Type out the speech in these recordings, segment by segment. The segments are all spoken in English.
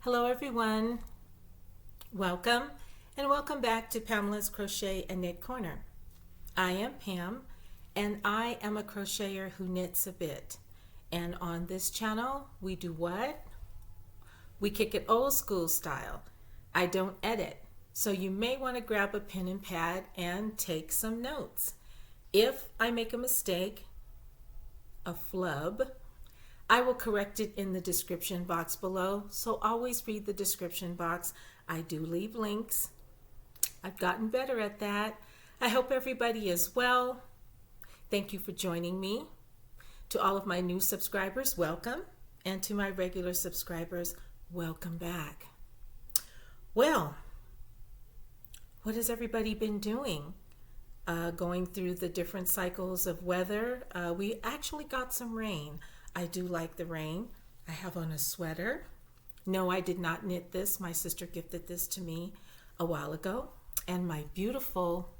Hello everyone, welcome and welcome back to Pamela's Crochet and Knit Corner. I am Pam and I am a crocheter who knits a bit, and on this channel we do what? We kick it old school style. I don't edit, so you may want to grab a pen and pad and take some notes. If I make a mistake, a flub, I will correct it in the description box below, so always read the description box. I do leave links. I've gotten better at that. I hope everybody is well. Thank you for joining me. To all of my new subscribers, welcome. And to my regular subscribers, welcome back. Well, what has everybody been doing? Going through the different cycles of weather. We actually got some rain. I do like the rain. I have on a sweater. No, I did not knit this. My sister gifted this to me a while ago. And my beautiful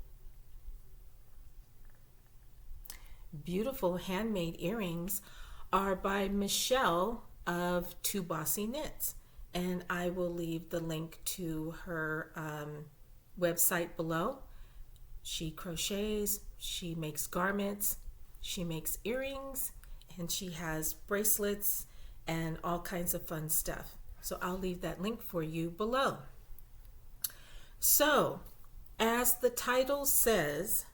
handmade earrings are by Michelle of Two Bossy Knits. And I will leave the link to her website below. She crochets, she makes garments, she makes earrings, and she has bracelets and all kinds of fun stuff. So I'll leave that link for you below. So, as the title says,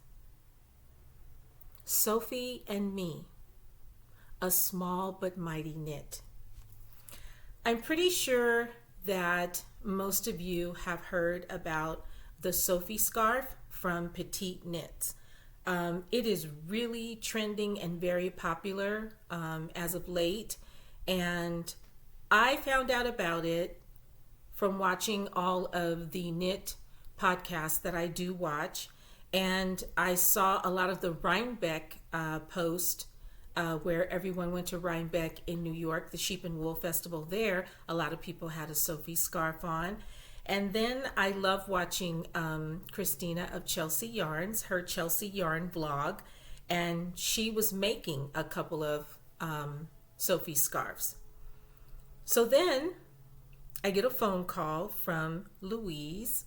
Sophie and me, a small but mighty knit. I'm pretty sure that most of you have heard about the Sofie Scarf from Petite Knits. It is really trending and very popular as of late, and I found out about it from watching all of the knit podcasts that I do watch, and I saw a lot of the Rhinebeck post where everyone went to Rhinebeck in New York, the Sheep and Wool Festival there. A lot of people had a Sofie scarf on. And then I love watching Christina of Chelsea Yarns, her Chelsea Yarn vlog, and she was making a couple of Sofie scarves. So then I get a phone call from Louise.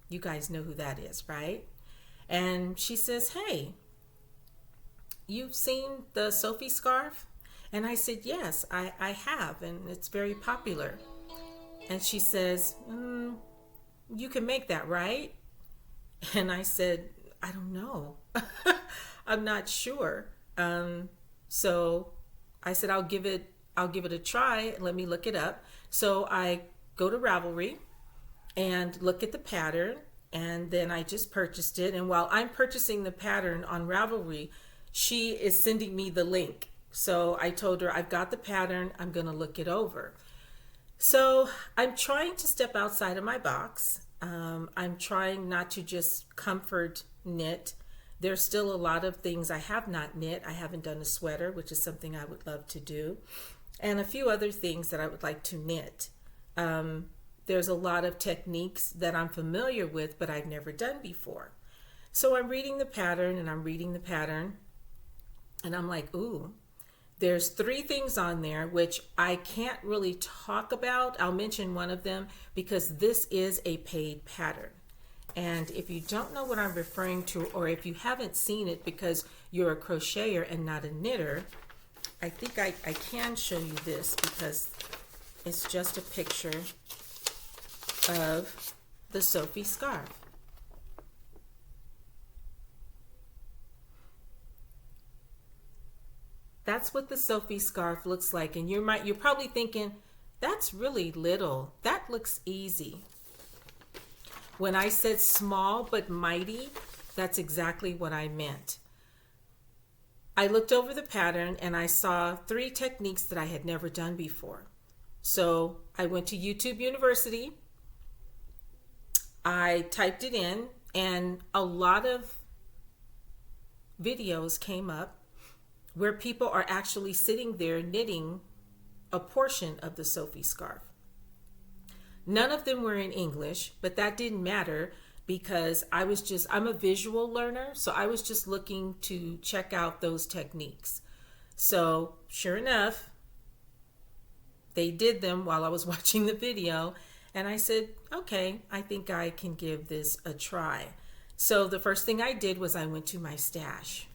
You guys know who that is, right? And she says, hey, you've seen the Sofie scarf? And I said, yes, I have, and it's very popular. And she says, you can make that, right? And I said, I don't know. I'm not sure. So I said, I'll give it a try. Let me look it up. So I go to Ravelry and look at the pattern, and then I just purchased it. And while I'm purchasing the pattern on Ravelry, she is sending me the link. So I told her, I've got the pattern. I'm going to look it over. So I'm trying to step outside of my box. I'm trying not to just comfort knit. There's still a lot of things I have not knit. I haven't done a sweater, which is something I would love to do, and a few other things that I would like to knit. There's a lot of techniques that I'm familiar with, but I've never done before. So I'm reading the pattern, and I'm like, ooh. There's 3 things on there which I can't really talk about. I'll mention one of them because this is a paid pattern. And if you don't know what I'm referring to, or if you haven't seen it because you're a crocheter and not a knitter, I think I can show you this because it's just a picture of the Sofie scarf. That's what the Sofie scarf looks like, and you're probably thinking, that's really little. That looks easy. When I said small but mighty, that's exactly what I meant. I looked over the pattern and I saw 3 techniques that I had never done before. So I went to YouTube University. I typed it in, and a lot of videos came up where people are actually sitting there knitting a portion of the Sofie scarf. None of them were in English, but that didn't matter because I'm a visual learner, so I was just looking to check out those techniques. So sure enough, they did them while I was watching the video, and I said, okay, I think I can give this a try. So the first thing I did was I went to my stash,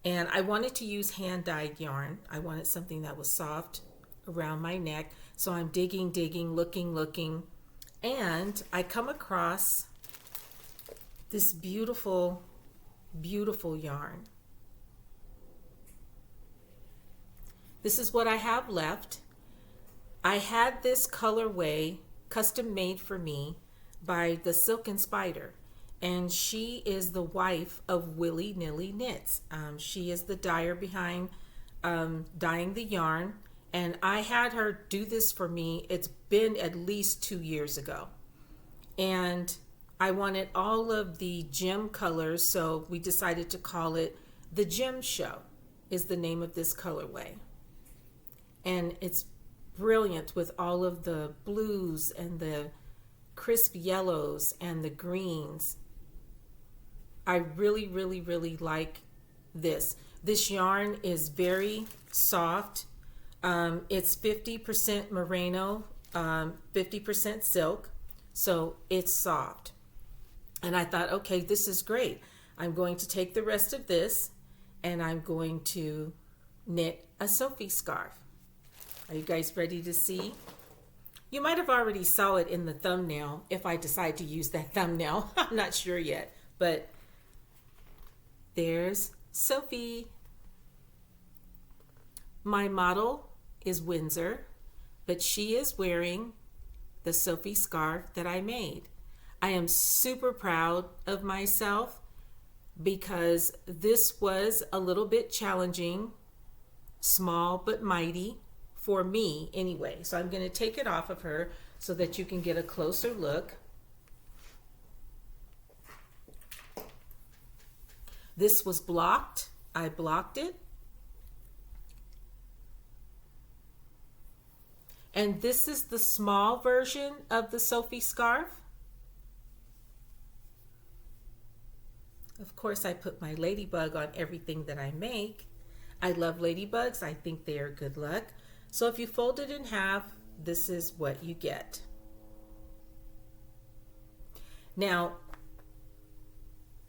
and I wanted to use hand-dyed yarn. I wanted something that was soft around my neck. So I'm digging, looking, and I come across this beautiful, beautiful yarn. This is what I have left. I had this colorway custom made for me by the Silken Spider, and she is the wife of Willy Nilly Knits. She is the dyer behind dyeing the yarn, and I had her do this for me. It's been at least 2 years ago, and I wanted all of the gem colors, so we decided to call it the Gem Show is the name of this colorway. And it's brilliant with all of the blues and the crisp yellows and the greens. I really, really, really like this. This yarn is very soft. It's 50% merino, 50% silk, so it's soft. And I thought, okay, this is great. I'm going to take the rest of this and I'm going to knit a Sophie scarf. Are you guys ready to see? You might have already saw it in the thumbnail if I decide to use that thumbnail. I'm not sure yet, but there's Sophie. My model is Windsor, but she is wearing the Sophie scarf that I made. I am super proud of myself because this was a little bit challenging, small but mighty. For me anyway. So I'm going to take it off of her so that you can get a closer look. This was blocked. I blocked it. And this is the small version of the Sophie scarf. Of course, I put my ladybug on everything that I make. I love ladybugs. I think they are good luck. So if you fold it in half, this is what you get. Now,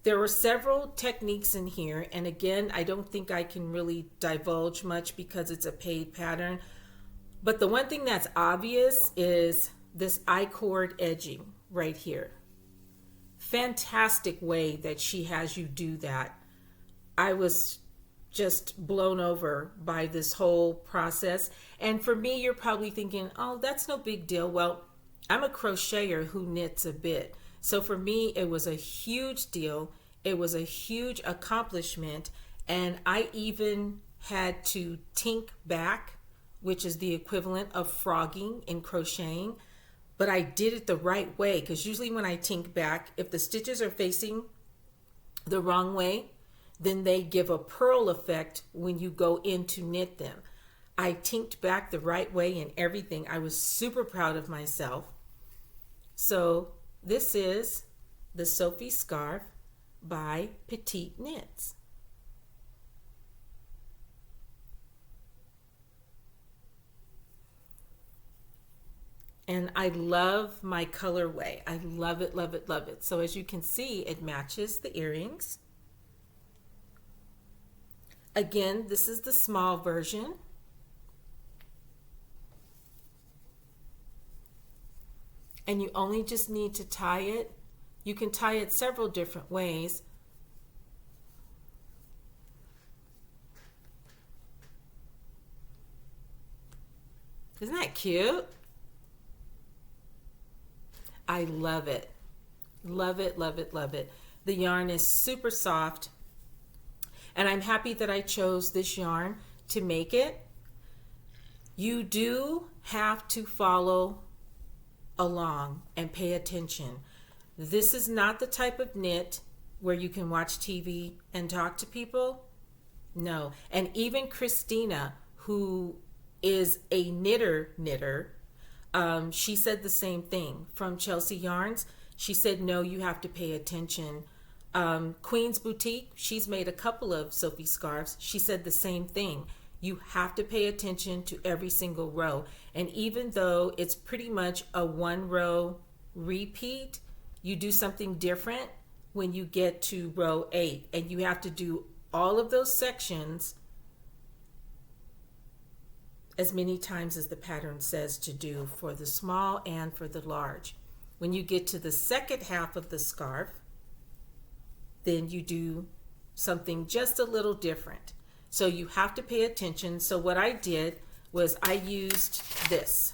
there were several techniques in here, and again, I don't think I can really divulge much because it's a paid pattern. But the one thing that's obvious is this I-cord edging right here. Fantastic way that she has you do that. I was just blown over by this whole process. And for me, you're probably thinking, oh, that's no big deal. Well, I'm a crocheter who knits a bit. So for me, it was a huge deal. It was a huge accomplishment. And I even had to tink back, which is the equivalent of frogging in crocheting. But I did it the right way, because usually when I tink back, if the stitches are facing the wrong way, then they give a purl effect when you go in to knit them. I tinked back the right way and everything. I was super proud of myself. So this is the Sophie scarf by Petite Knits. And I love my colorway. I love it, love it, love it. So as you can see, it matches the earrings. Again, this is the small version. And you only just need to tie it. You can tie it several different ways. Isn't that cute? I love it. Love it, love it, love it. The yarn is super soft. And I'm happy that I chose this yarn to make it. You do have to follow along and pay attention. This is not the type of knit where you can watch TV and talk to people. No. And even Christina, who is a knitter, she said the same thing from Chelsea Yarns. She said, no, you have to pay attention. Queen's Boutique, she's made a couple of Sophie scarves. She said the same thing. You have to pay attention to every single row. And even though it's pretty much a one row repeat, you do something different when you get to row 8, and you have to do all of those sections as many times as the pattern says to do for the small and for the large. When you get to the second half of the scarf, then you do something just a little different. So you have to pay attention. So what I did was I used this.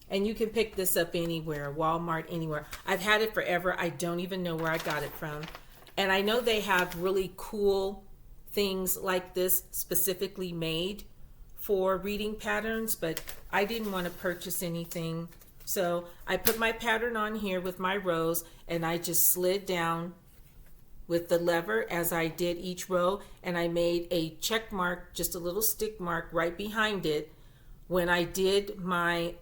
And you can pick this up anywhere, Walmart, anywhere. I've had it forever. I don't even know where I got it from. And I know they have really cool things like this specifically made for reading patterns, but I didn't want to purchase anything. So I put my pattern on here with my rows, and I just slid down with the lever as I did each row, and I made a check mark, just a little stick mark right behind it. When I did my,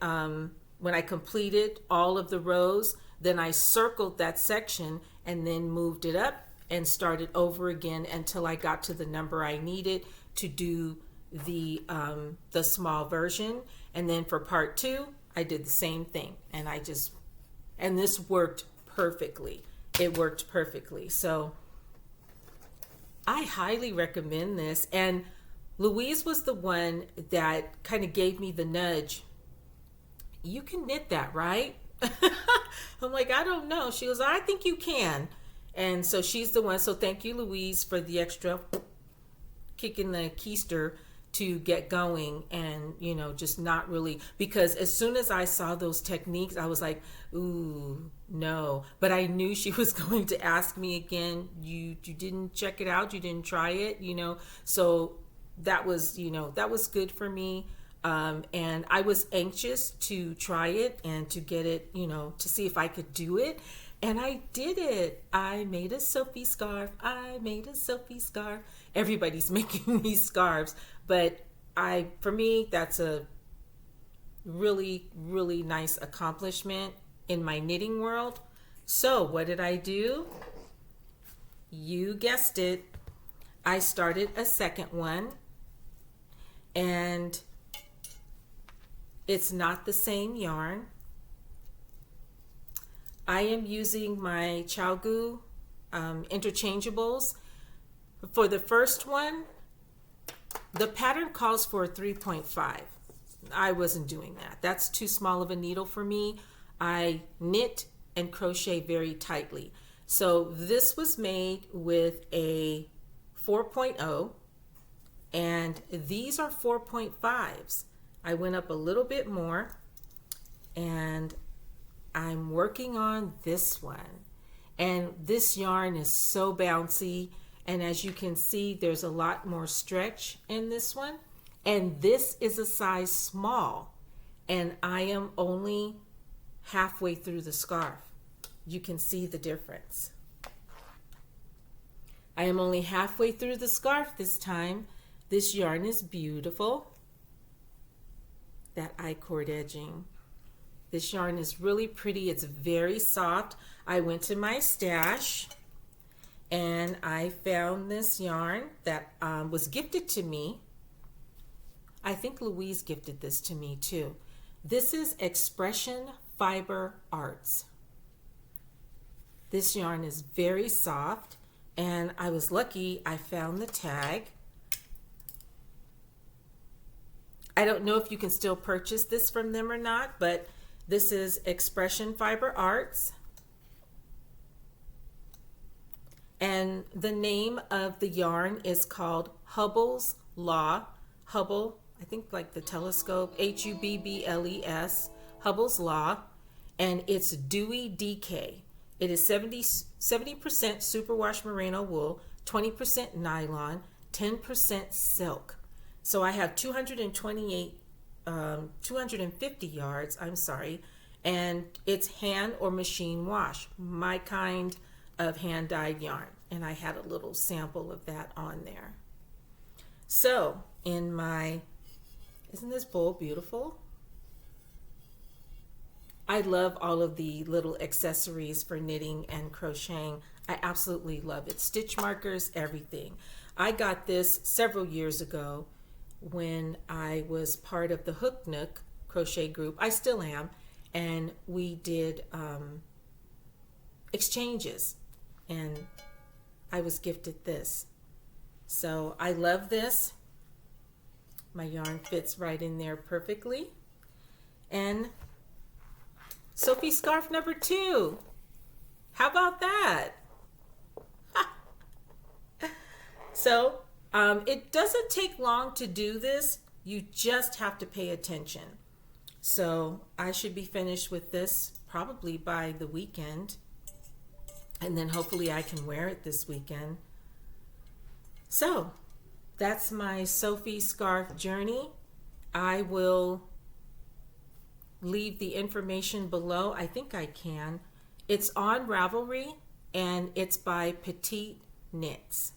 when I completed all of the rows, then I circled that section and then moved it up and started over again until I got to the number I needed to do the small version. And then for part 2, I did the same thing, and this worked perfectly. It worked perfectly. So I highly recommend this. And Louise was the one that kind of gave me the nudge. You can knit that, right? I'm like, I don't know. She goes, I think you can. And so she's the one. So thank you, Louise, for the extra kick in the keister to get going. And, you know, just not really, because as soon as I saw those techniques, I was like, ooh, no. But I knew she was going to ask me again, you didn't check it out, you didn't try it, you know. So that was, you know, that was good for me. And I was anxious to try it and to get it, you know, to see if I could do it. And I did it. I made a Sophie scarf. I made a Sophie scarf. Everybody's making these scarves, but for me, that's a really, really nice accomplishment in my knitting world. So what did I do? You guessed it. I started a second one, and it's not the same yarn. I am using my Chalgu interchangeables. For the first one, the pattern calls for a 3.5. I wasn't doing that. That's too small of a needle for me. I knit and crochet very tightly. So this was made with a 4.0, and these are 4.5s. I went up a little bit more, and I'm working on this one. And this yarn is so bouncy, and as you can see, there's a lot more stretch in this one. And this is a size small, and I am only halfway through the scarf. You can see the difference. I am only halfway through the scarf this time. This yarn is beautiful. That I-cord edging. This yarn is really pretty. It's very soft. I went to my stash and I found this yarn that was gifted to me. I think Louise gifted this to me too. This is Expression Fiber Arts. This yarn is very soft, and I was lucky I found the tag. I don't know if you can still purchase this from them or not, but this is Expression Fiber Arts. And the name of the yarn is called Hubble's Law. Hubble, I think like the telescope, Hubbles, Hubble's Law. And it's Dewy DK. It is 70% superwash merino wool, 20% nylon, 10% silk. So I have 250 yards, and it's hand or machine wash, my kind of hand dyed yarn. And I had a little sample of that on there. So in my, isn't this bowl beautiful? I love all of the little accessories for knitting and crocheting. I absolutely love it. Stitch markers, everything. I got this several years ago when I was part of the Hook Nook crochet group. I still am. And we did exchanges. And I was gifted this. So I love this. My yarn fits right in there perfectly. And Sophie Scarf number 2. How about that? So it doesn't take long to do this. You just have to pay attention. So I should be finished with this probably by the weekend. And then hopefully I can wear it this weekend. So that's my Sophie Scarf journey. I will leave the information below. I think I can. It's on Ravelry and it's by Petite Knits.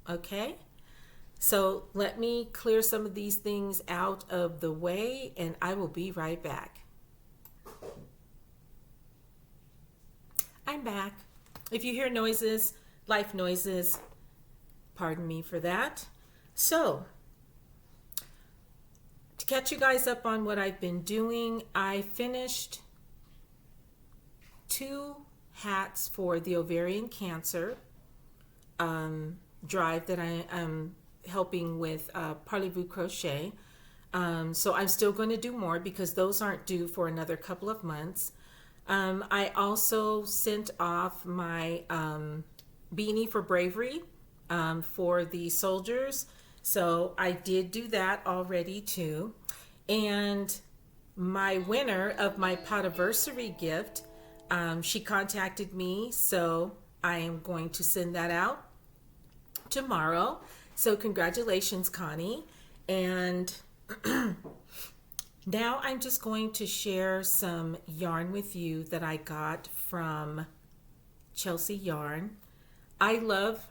Okay? So let me clear some of these things out of the way and I will be right back. I'm back. If you hear noises, life noises, pardon me for that. So, to catch you guys up on what I've been doing, I finished 2 hats for the ovarian cancer drive that I am helping with Parlezvouscrochet. So I'm still going to do more because those aren't due for another couple of months. I also sent off my beanie for bravery for the soldiers. So I did do that already too. And my winner of my Potiversary gift, she contacted me, so I am going to send that out tomorrow. So congratulations, Connie. And now I'm just going to share some yarn with you that I got from Chelsea Yarn. I love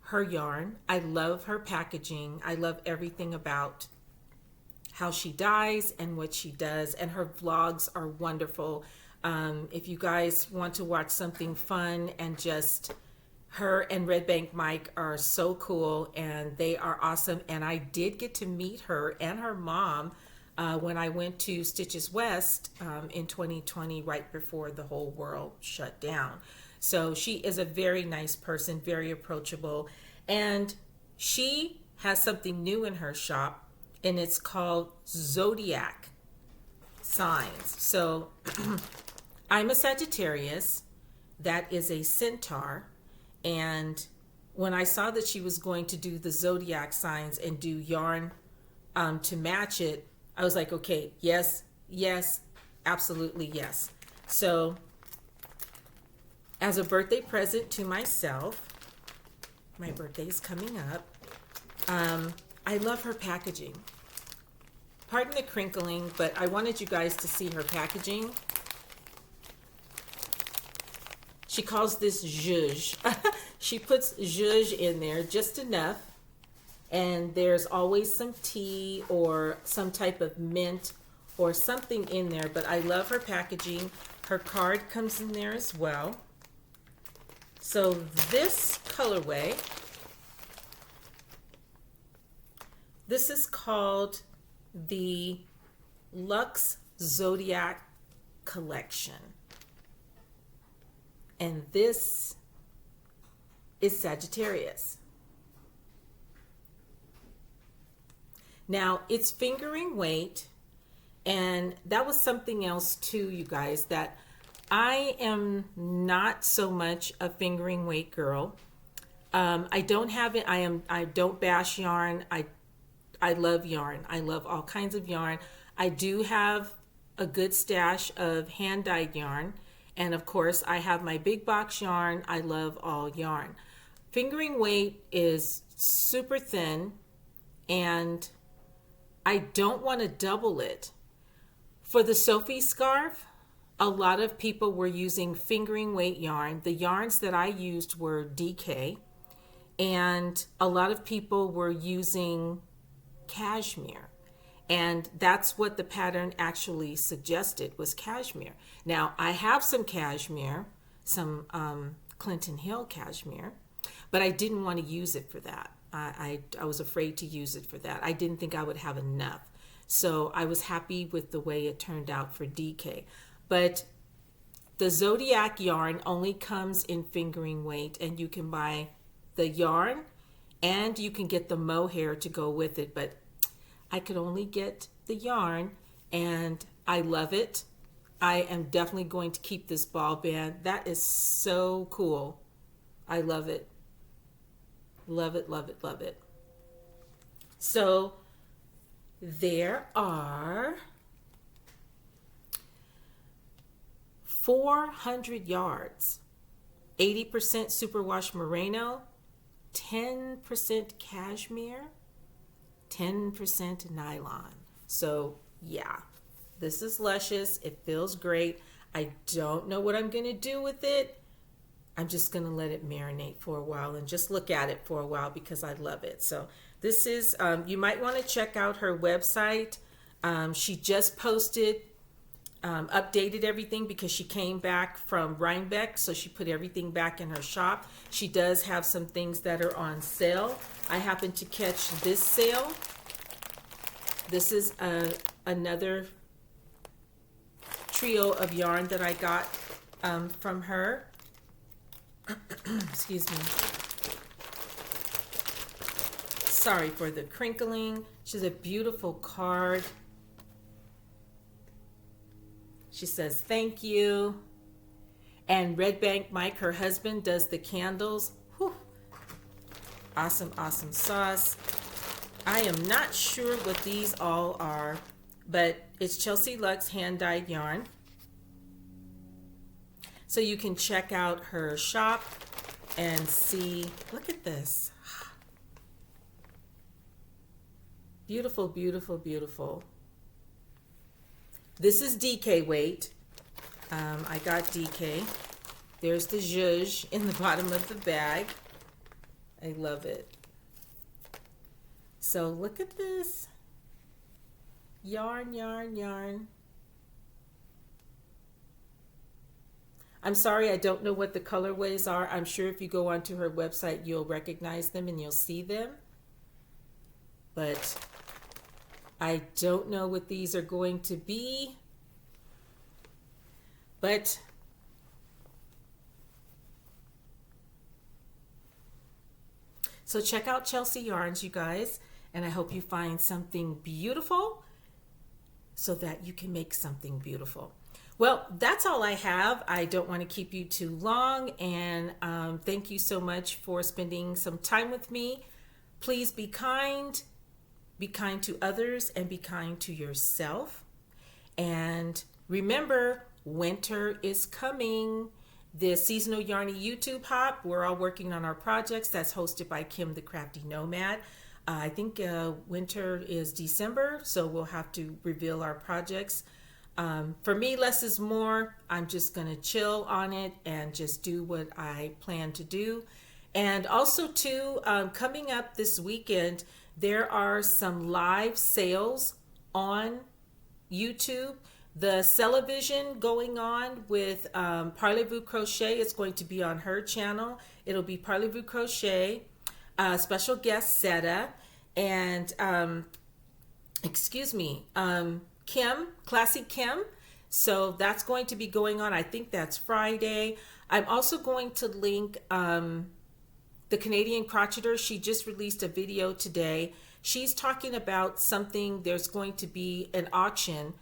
her yarn. I love her packaging. I love everything about how she dyes and what she does. And her vlogs are wonderful. If you guys want to watch something fun and just her and Red Bank Mike are so cool and they are awesome. And I did get to meet her and her mom when I went to Stitches West in 2020, right before the whole world shut down. So she is a very nice person, very approachable. And she has something new in her shop and it's called Zodiac Signs. So I'm a Sagittarius. That is a centaur. And when I saw that she was going to do the zodiac signs and do yarn to match it, I was like, okay, yes, yes, absolutely yes. So as a birthday present to myself, my birthday is coming up, I love her packaging. Pardon the crinkling, but I wanted you guys to see her packaging. She calls this zhuzh. She puts zhuzh in there just enough. And there's always some tea or some type of mint or something in there. But I love her packaging. Her card comes in there as well. So this colorway, this is called the Luxe Zodiac Collection. And this is Sagittarius. Now, it's fingering weight, and that was something else too, you guys, that I am not so much a fingering weight girl. I don't have it. I don't bash yarn. I love yarn. I love all kinds of yarn. I do have a good stash of hand-dyed yarn. And of course, I have my big box yarn. I love all yarn. Fingering weight is super thin, and I don't want to double it. For the Sophie Scarf, a lot of people were using fingering weight yarn. The yarns that I used were DK, and a lot of people were using cashmere. And that's what the pattern actually suggested, was cashmere. Now, I have some cashmere, some Clinton Hill cashmere, but I didn't want to use it for that. I was afraid to use it for that. I didn't think I would have enough. So I was happy with the way it turned out for DK. But the Zodiac yarn only comes in fingering weight, and you can buy the yarn and you can get the mohair to go with it. But I could only get the yarn, and I love it. I am definitely going to keep this ball band. That is so cool. I love it. Love it, love it, love it. So there are 400 yards, 80% superwash merino, 10% cashmere, 10% nylon. So yeah, this is luscious. It feels great. I don't know what I'm going to do with it. I'm just going to let it marinate for a while and just look at it for a while because I love it. So this is, you might want to check out her website. She just posted, updated everything because she came back from Rhinebeck, so she put everything back in her shop. She does have some things that are on sale. I happened to catch this sale. This is another trio of yarn that I got from her. Excuse me. Sorry for the crinkling. She's a beautiful card. She says thank you. And Red Bank Mike, her husband, does the candles. Whew. Awesome, awesome sauce. I am not sure what these all are, but it's Chelsea Luxe hand-dyed yarn. So you can check out her shop and see, look at this. Beautiful, beautiful, beautiful. This is DK weight. I got DK. There's the zhuzh in the bottom of the bag. I love it. So look at this. Yarn, yarn, yarn. I'm sorry, I don't know what the colorways are. I'm sure if you go onto her website, you'll recognize them and you'll see them. But I don't know what these are going to be. But so check out Chelsea Yarns, you guys, and I hope you find something beautiful so that you can make something beautiful. Well, that's all I have. I don't want to keep you too long, and thank you so much for spending some time with me. Please be kind to others, and be kind to yourself. And remember, winter is coming. The Seasonal Yarny YouTube Hop, we're all working on our projects. That's hosted by Kimthecraftynomad. I think winter is December, so we'll have to reveal our projects. For me, less is more. I'm just going to chill on it and just do what I plan to do. And also, too, coming up this weekend, there are some live sales on YouTube. The Celevision going on with Parlezvouscrochet is going to be on her channel. It'll be Parlezvouscrochet, special guest Seta, and Kim, Classy Kim. So that's going to be going on. I think that's Friday. I'm also going to link the Canadian Crocheter. She just released a video today. She's talking about something. There's going to be an auction.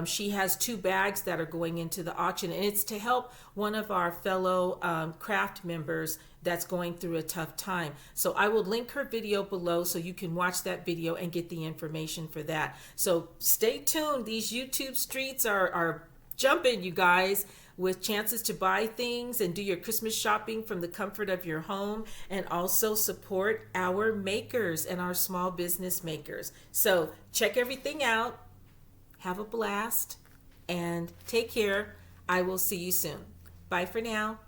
She has 2 bags that are going into the auction, and it's to help one of our fellow craft members that's going through a tough time. So I will link her video below so you can watch that video and get the information for that. So stay tuned. These YouTube streets are jumping, you guys, with chances to buy things and do your Christmas shopping from the comfort of your home, and also support our makers and our small business makers. So check everything out. Have a blast and take care. I will see you soon. Bye for now.